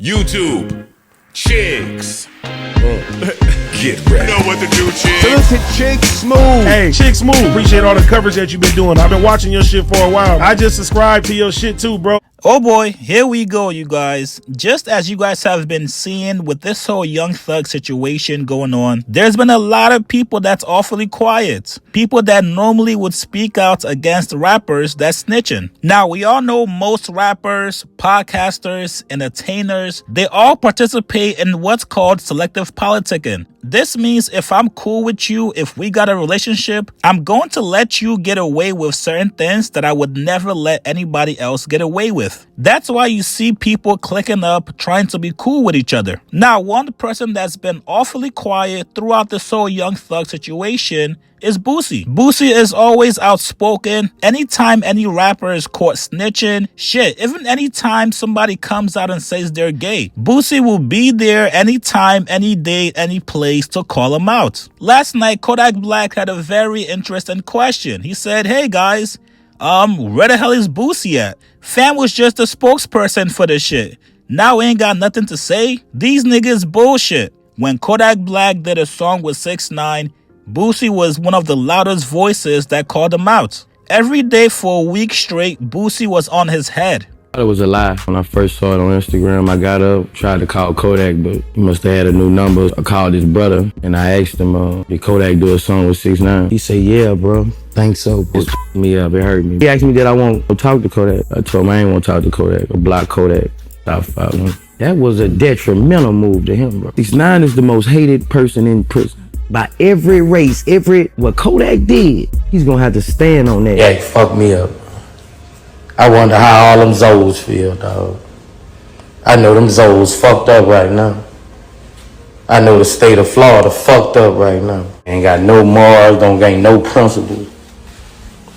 YouTube, chicks. Get ready. You know what to do, chicks. Look at Chick Smooth. Hey, Chick Smooth, appreciate all the coverage that you've been doing. I've been watching your shit for a while. I just subscribed to your shit too, bro. Oh boy, here we go, you guys. Just as you guys have been seeing with this whole Young Thug situation going on, there's been a lot of people that's awfully quiet. People that normally would speak out against rappers that's snitching. Now, we all know most rappers, podcasters, entertainers, they all participate in what's called selective politicking. This means if I'm cool with you, if we got a relationship, I'm going to let you get away with certain things that I would never let anybody else get away with. That's why you see people clicking up, trying to be cool with each other. Now, one person that's been awfully quiet throughout this whole Young Thug situation is Boosie. Boosie is always outspoken. Anytime any rapper is caught snitching, shit, even anytime somebody comes out and says they're gay, Boosie will be there anytime, any day, any place to call them out. Last night, Kodak Black had a very interesting question. He said, hey guys, where the hell is Boosie at? Fam was just a spokesperson for this shit. Now we ain't got nothing to say? These niggas bullshit. When Kodak Black did a song with 6ix9ine, Boosie was one of the loudest voices that called him out. Every day for a week straight, Boosie was on his head. It was a lie. When I first saw it on Instagram, I got up, tried to call Kodak, but he must have had a new number. I called his brother, and I asked him, did Kodak do a song with 6ix9ine? He said, yeah, bro. Think so. It me up. It hurt me. He asked me, did I want to talk to Kodak? I told him I ain't want to talk to Kodak. I blocked Kodak. Stop following. That was a detrimental move to him, bro. 6ix9ine is the most hated person in prison. By every race, what Kodak did, he's gonna have to stand on that. Yeah, he fucked me up. I wonder how all them Zoes feel, dog. I know them Zoes fucked up right now. I know the state of Florida fucked up right now. Ain't got no morals, don't gain no principles.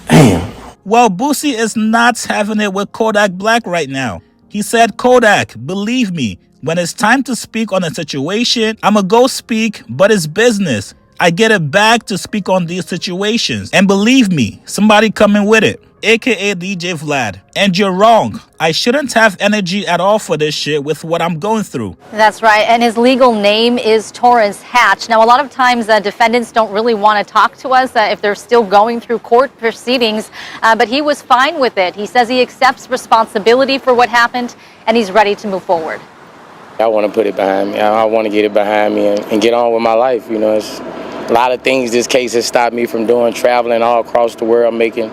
Damn. Well, Boosie is not having it with Kodak Black right now. He said, Kodak, believe me, when it's time to speak on a situation, I'ma go speak, but it's business. I get it back to speak on these situations. And believe me, somebody coming with it, aka DJ Vlad. And you're wrong. I shouldn't have energy at all for this shit with what I'm going through. That's right. And his legal name is Torrance Hatch. Now, a lot of times defendants don't really want to talk to us if they're still going through court proceedings. But he was fine with it. He says he accepts responsibility for what happened and he's ready to move forward. I want to put it behind me. I want to get it behind me and get on with my life. You know, it's a lot of things this case has stopped me from doing, traveling all across the world, making.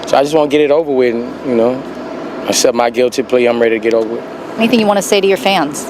So I just want to get it over with and, you know, accept my guilty plea. I'm ready to get over with. Anything you want to say to your fans?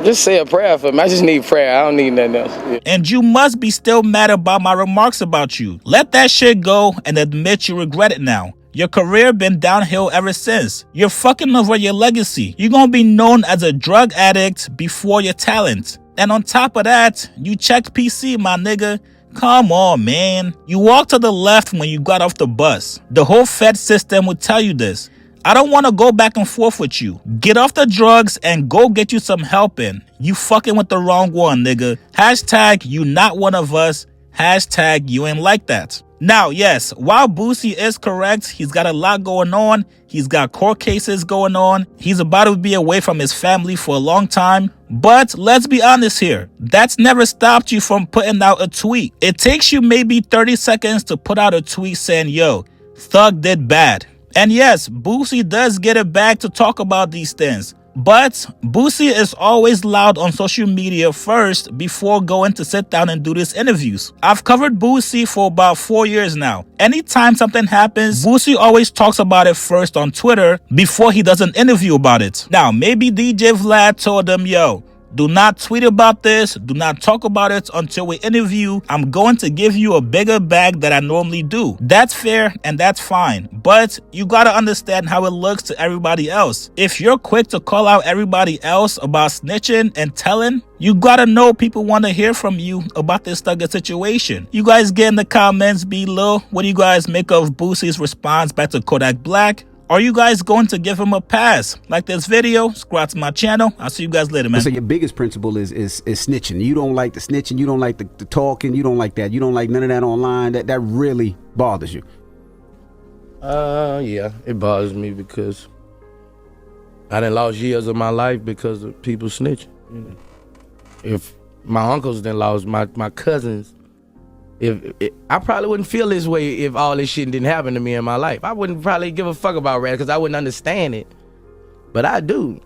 Just say a prayer for me. I just need prayer. I don't need nothing else. Yeah. And you must be still mad about my remarks about you. Let that shit go and admit you regret it now. Your career been downhill ever since. You're fucking over your legacy. You're gonna be known as a drug addict before your talent. And on top of that, you checked PC, my nigga. Come on, man. You walked to the left when you got off the bus. The whole Fed system would tell you this. I don't want to go back and forth with you. Get off the drugs and go get you some help in. You fucking with the wrong one, nigga. Hashtag you not one of us. Hashtag you ain't like that. Now, yes, while Boosie is correct, he's got a lot going on. He's got court cases going on. He's about to be away from his family for a long time. But let's be honest here. That's never stopped you from putting out a tweet. It takes you maybe 30 seconds to put out a tweet saying, yo, Thug did bad. And yes, Boosie does get it back to talk about these things. But Boosie is always loud on social media first before going to sit down and do these interviews. I've covered Boosie for about 4 years now. Anytime something happens, Boosie always talks about it first on Twitter before he does an interview about it. Now, maybe DJ Vlad told him, yo, do not tweet about this. Do not talk about it until we interview. I'm going to give you a bigger bag than I normally do. That's fair and that's fine. But you got to understand how it looks to everybody else. If you're quick to call out everybody else about snitching and telling, you got to know people want to hear from you about this Thugger situation. You guys get in the comments below. What do you guys make of Boosie's response back to Kodak Black? Are you guys going to give him a pass? Like this video, subscribe to my channel. I'll see you guys later, man. So your biggest principle is snitching. You don't like the snitching. You don't like the talking. You don't like that. You don't like none of that online. That really bothers you. Yeah, it bothers me because I done lost years of my life because of people snitching. You know? If my uncles done lost, my cousins, I probably wouldn't feel this way if all this shit didn't happen to me in my life. I wouldn't probably give a fuck about rap because I wouldn't understand it. But I do.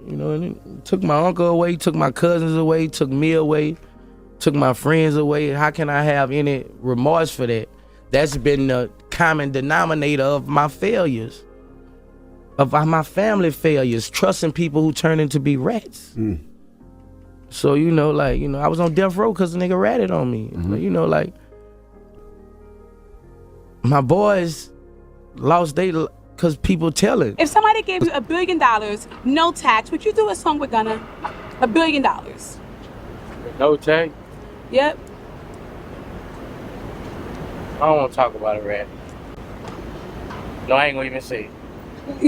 You know, and it took my uncle away, took my cousins away, took me away, took my friends away. How can I have any remorse for that? That's been the common denominator of my failures, of my family failures, trusting people who turn into be rats. So, you know, like, you know, I was on death row because a nigga ratted on me. You know, like, my boys lost because people telling. If somebody gave you $1 billion, no tax, would you do a song with Gunna? $1 billion. No tax? Yep. I don't want to talk about a rat. No, I ain't gonna even say it.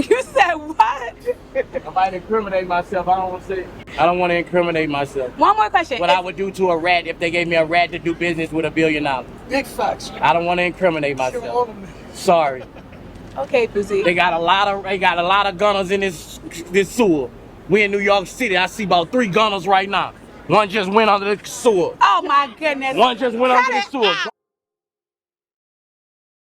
You said what? If I incriminate myself, I don't want to say it. I don't want to incriminate myself. One more question. What I would do to a rat if they gave me a rat to do business with $1 billion. Big facts. I don't want to incriminate myself. Sorry. Okay, Boosie. They got a lot of gunners in this sewer. We in New York City. I see about 3 gunners right now. One just went under the sewer. Oh my goodness. One just went under the sewer.